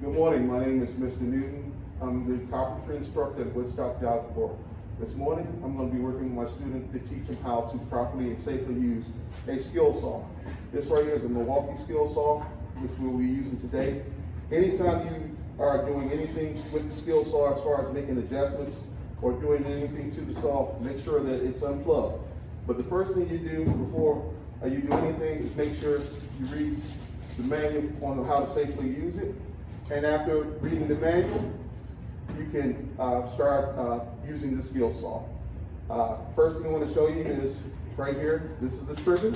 Good morning, my name is Mr. Newton. I'm the carpentry instructor at Woodstock Job Corps. This morning, I'm going to be working with my student to teach him how to properly and safely use a skill saw. This right here is a Milwaukee skill saw, which we'll be using today. Anytime you are doing anything with the skill saw as far as making adjustments or doing anything to the saw, make sure that it's unplugged. But the first thing you do before you do anything is make sure you read the manual on how to safely use it. And after reading the manual, you can start using the skill saw. First thing I want to show you is right here. This is the trigger.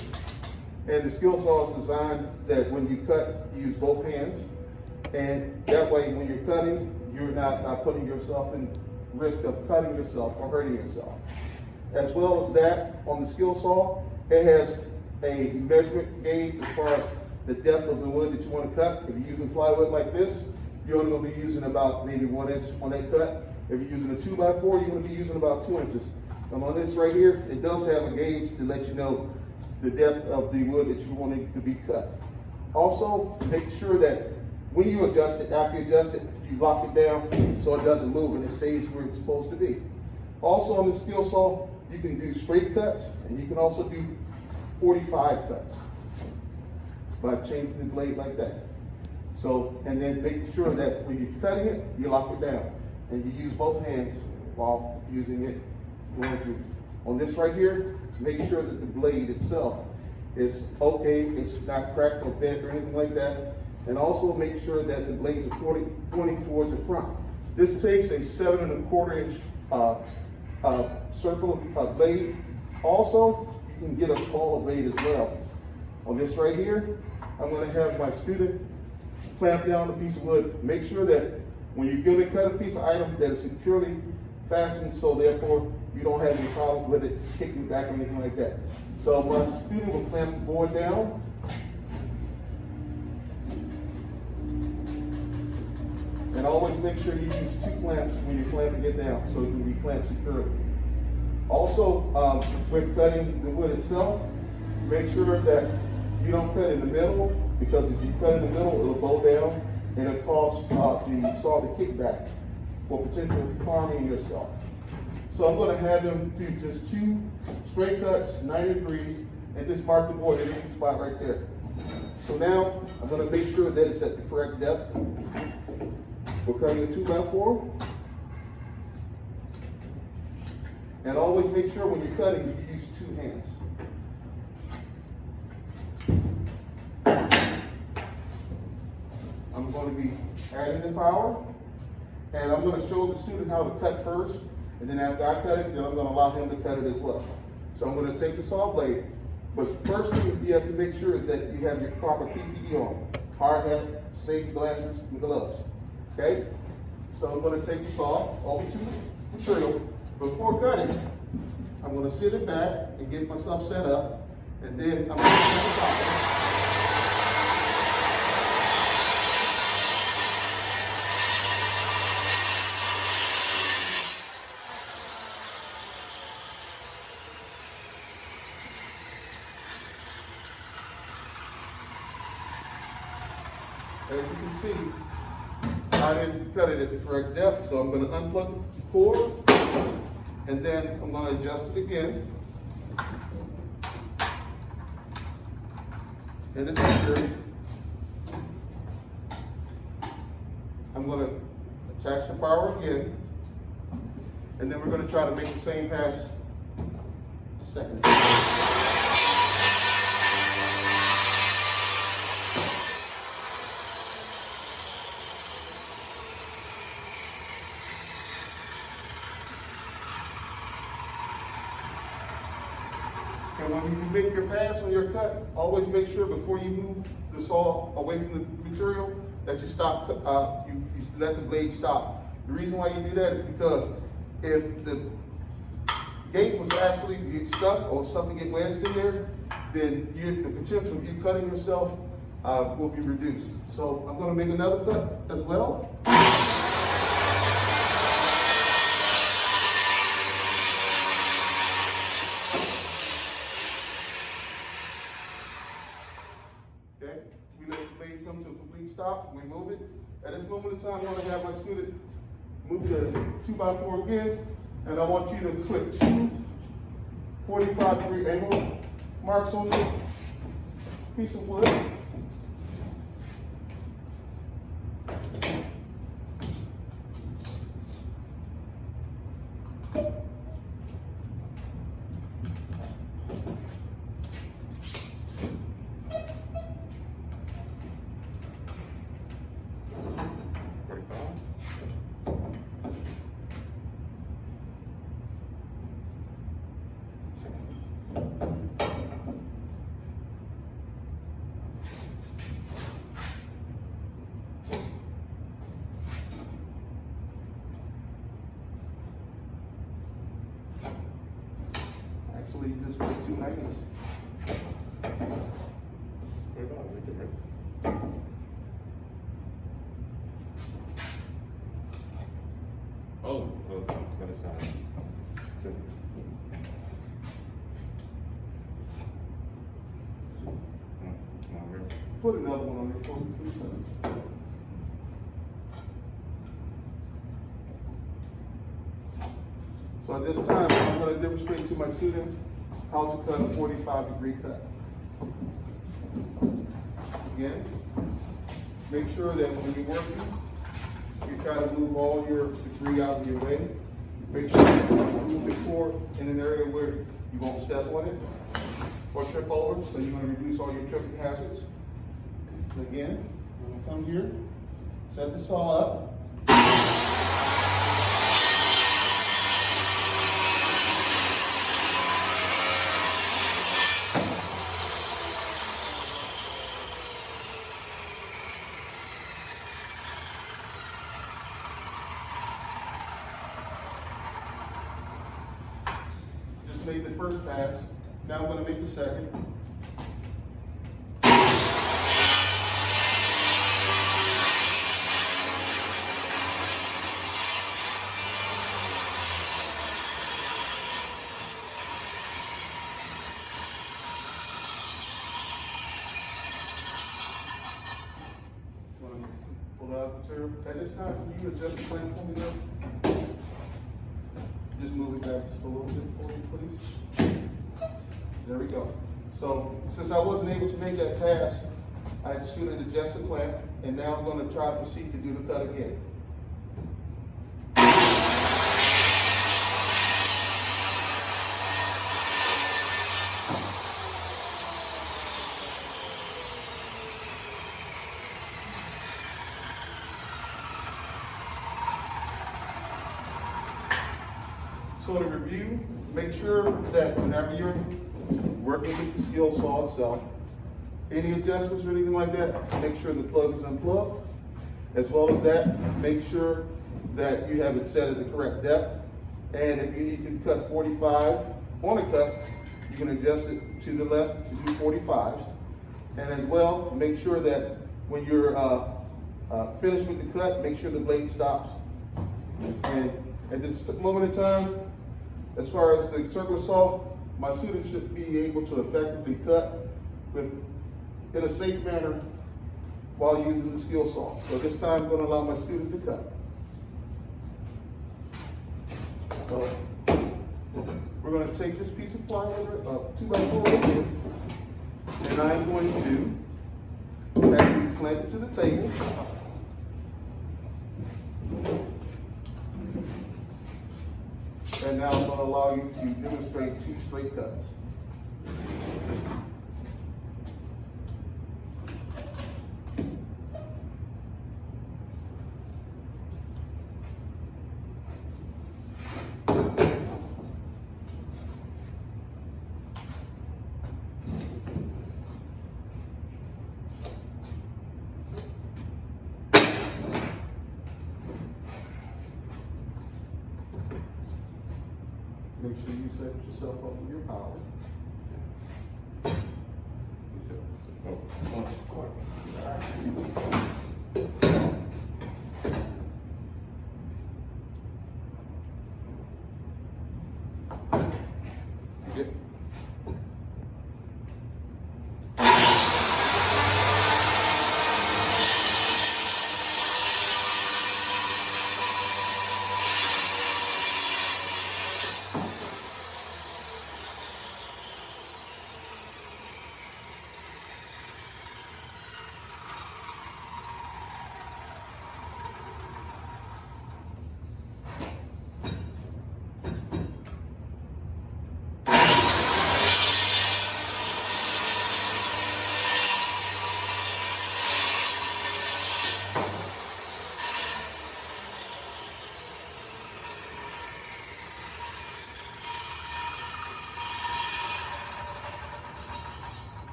And the skill saw is designed that when you cut, you use both hands. And that way, when you're cutting, you're not putting yourself in risk of cutting yourself or hurting yourself. As well as that, on the skill saw, it has a measurement gauge as far as the depth of the wood that you want to cut. If you're using plywood like this, you're only going to be using about maybe 1 inch on that cut. If you're using a 2x4, you're going to be using about 2 inches. And on this right here, it does have a gauge to let you know the depth of the wood that you want it to be cut. Also, make sure that when you adjust it, after you adjust it, you lock it down so it doesn't move and it stays where it's supposed to be. Also on the skill saw, you can do straight cuts and you can also do 45 cuts by changing the blade like that. So, and then make sure that when you're cutting it, you lock it down and you use both hands while using it going through. On this right here, make sure that the blade itself is okay, it's not cracked or bent or anything like that. And also make sure that the blades are pointing towards the front. This takes a 7 1/4 inch circle blade. Also, you can get a smaller blade as well. On this right here, I'm going to have my student clamp down a piece of wood. Make sure that when you're going to cut a piece of item that is securely fastened, so therefore you don't have any problem with it kicking back or anything like that. So my student will clamp the board down. And always make sure you use 2 clamps when you're clamping it down so it can be clamped securely. Also, with cutting the wood itself, make sure that you don't cut in the middle, because if you cut in the middle, it'll bow down and it'll cause the saw to kick back for potential harming yourself. So I'm going to have them do just 2 straight cuts, 90 degrees, and just mark the board in the spot right there. So now I'm going to make sure that it's at the correct depth. We're cutting a 2x4. And always make sure when you're cutting, you use 2 hands. I'm going to be adding the power, and I'm going to show the student how to cut first, and then after I cut it, then I'm going to allow him to cut it as well. So I'm going to take the saw blade, but the first thing you have to make sure is that you have your proper PPE on, hard hat, safety glasses, and gloves. Okay? So I'm going to take the saw over to the material. Before cutting, I'm going to sit it back and get myself set up, and then I'm going to cut the top. As you can see, I didn't cut it at the correct depth, so I'm going to unplug the cord, and then I'm going to adjust it again. And it's secure. I'm going to attach the power again, and then we're going to try to make the same pass a second time. And when you make your pass on your cut, always make sure before you move the saw away from the material that you stop, you let the blade stop. The reason why you do that is because if the gate was actually get stuck or something get wedged in there, then the potential of you cutting yourself will be reduced. So I'm going to make another cut as well. Okay, we let the blade come to a complete stop, we move it, At this moment in time, I'm going to have my student move the 2x4 again, and I want you to click two 45-degree angle marks on the piece of wood. Actually, you just put 2 90s. Oh, other side. Put another one on there for me, please. So at this time, I'm going to demonstrate to my student how to cut a 45-degree cut. Again, make sure that when you're working, you try to move all your debris out of your way. Make sure you move the cord in an area where you won't step on it or trip over, so you're going to reduce all your tripping hazards. Again, we're going to come here, set the saw up. Just made the first pass. Now I'm going to make the second. Pull it out the tube. At this time, can you adjust the plane for me now? Just move it back just a little bit for me, please. There we go. So, since I wasn't able to make that pass, I had the student adjust the clamp, and now I'm going to try to proceed to do the cut again. So to review, make sure that whenever you're working with the skill saw itself, any adjustments or anything like that, make sure the plug is unplugged. As well as that, make sure that you have it set at the correct depth. And if you need to cut 45 on a cut, you can adjust it to the left to do 45s. And as well, make sure that when you're finished with the cut, make sure the blade stops. And at this moment in time, as far as the circular saw, my student should be able to effectively cut in a safe manner while using the skill saw. So this time I'm going to allow my student to cut. So we're going to take this piece of plywood, 2x4 here, and I'm going to actually clamp it to the table. And now I'm going to allow you to demonstrate 2 straight cuts. Make sure you set yourself up with your power. Yep.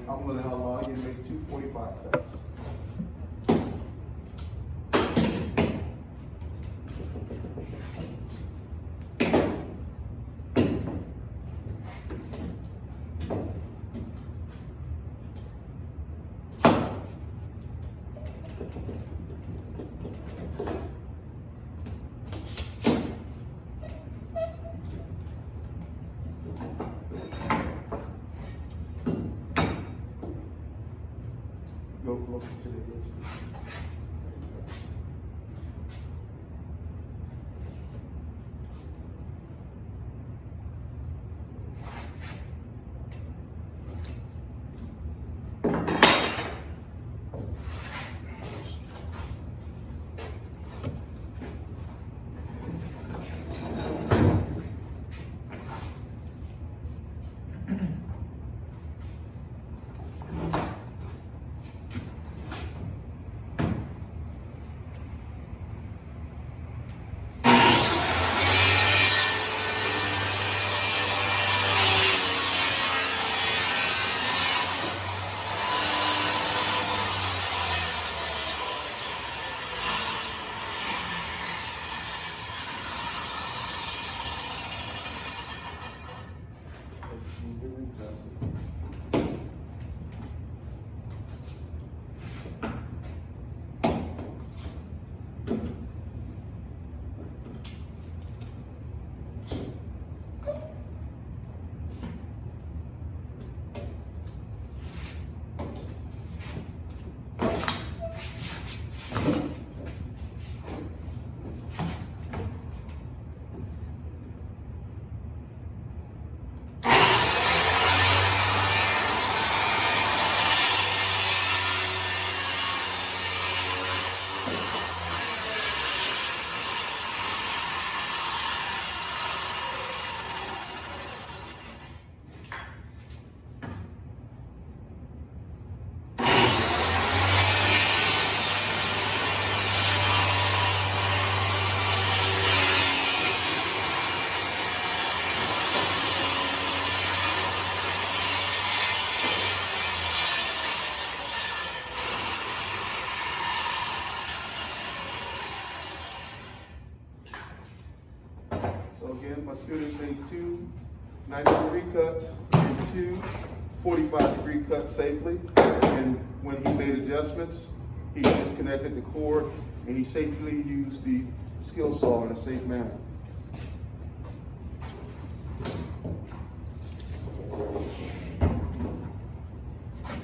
I'm gonna allow you to make 245 cuts. Go closer to the edge. So again, my students made two 90-degree cuts and two 45-degree cuts safely. And when he made adjustments, he disconnected the cord and he safely used the skill saw in a safe manner.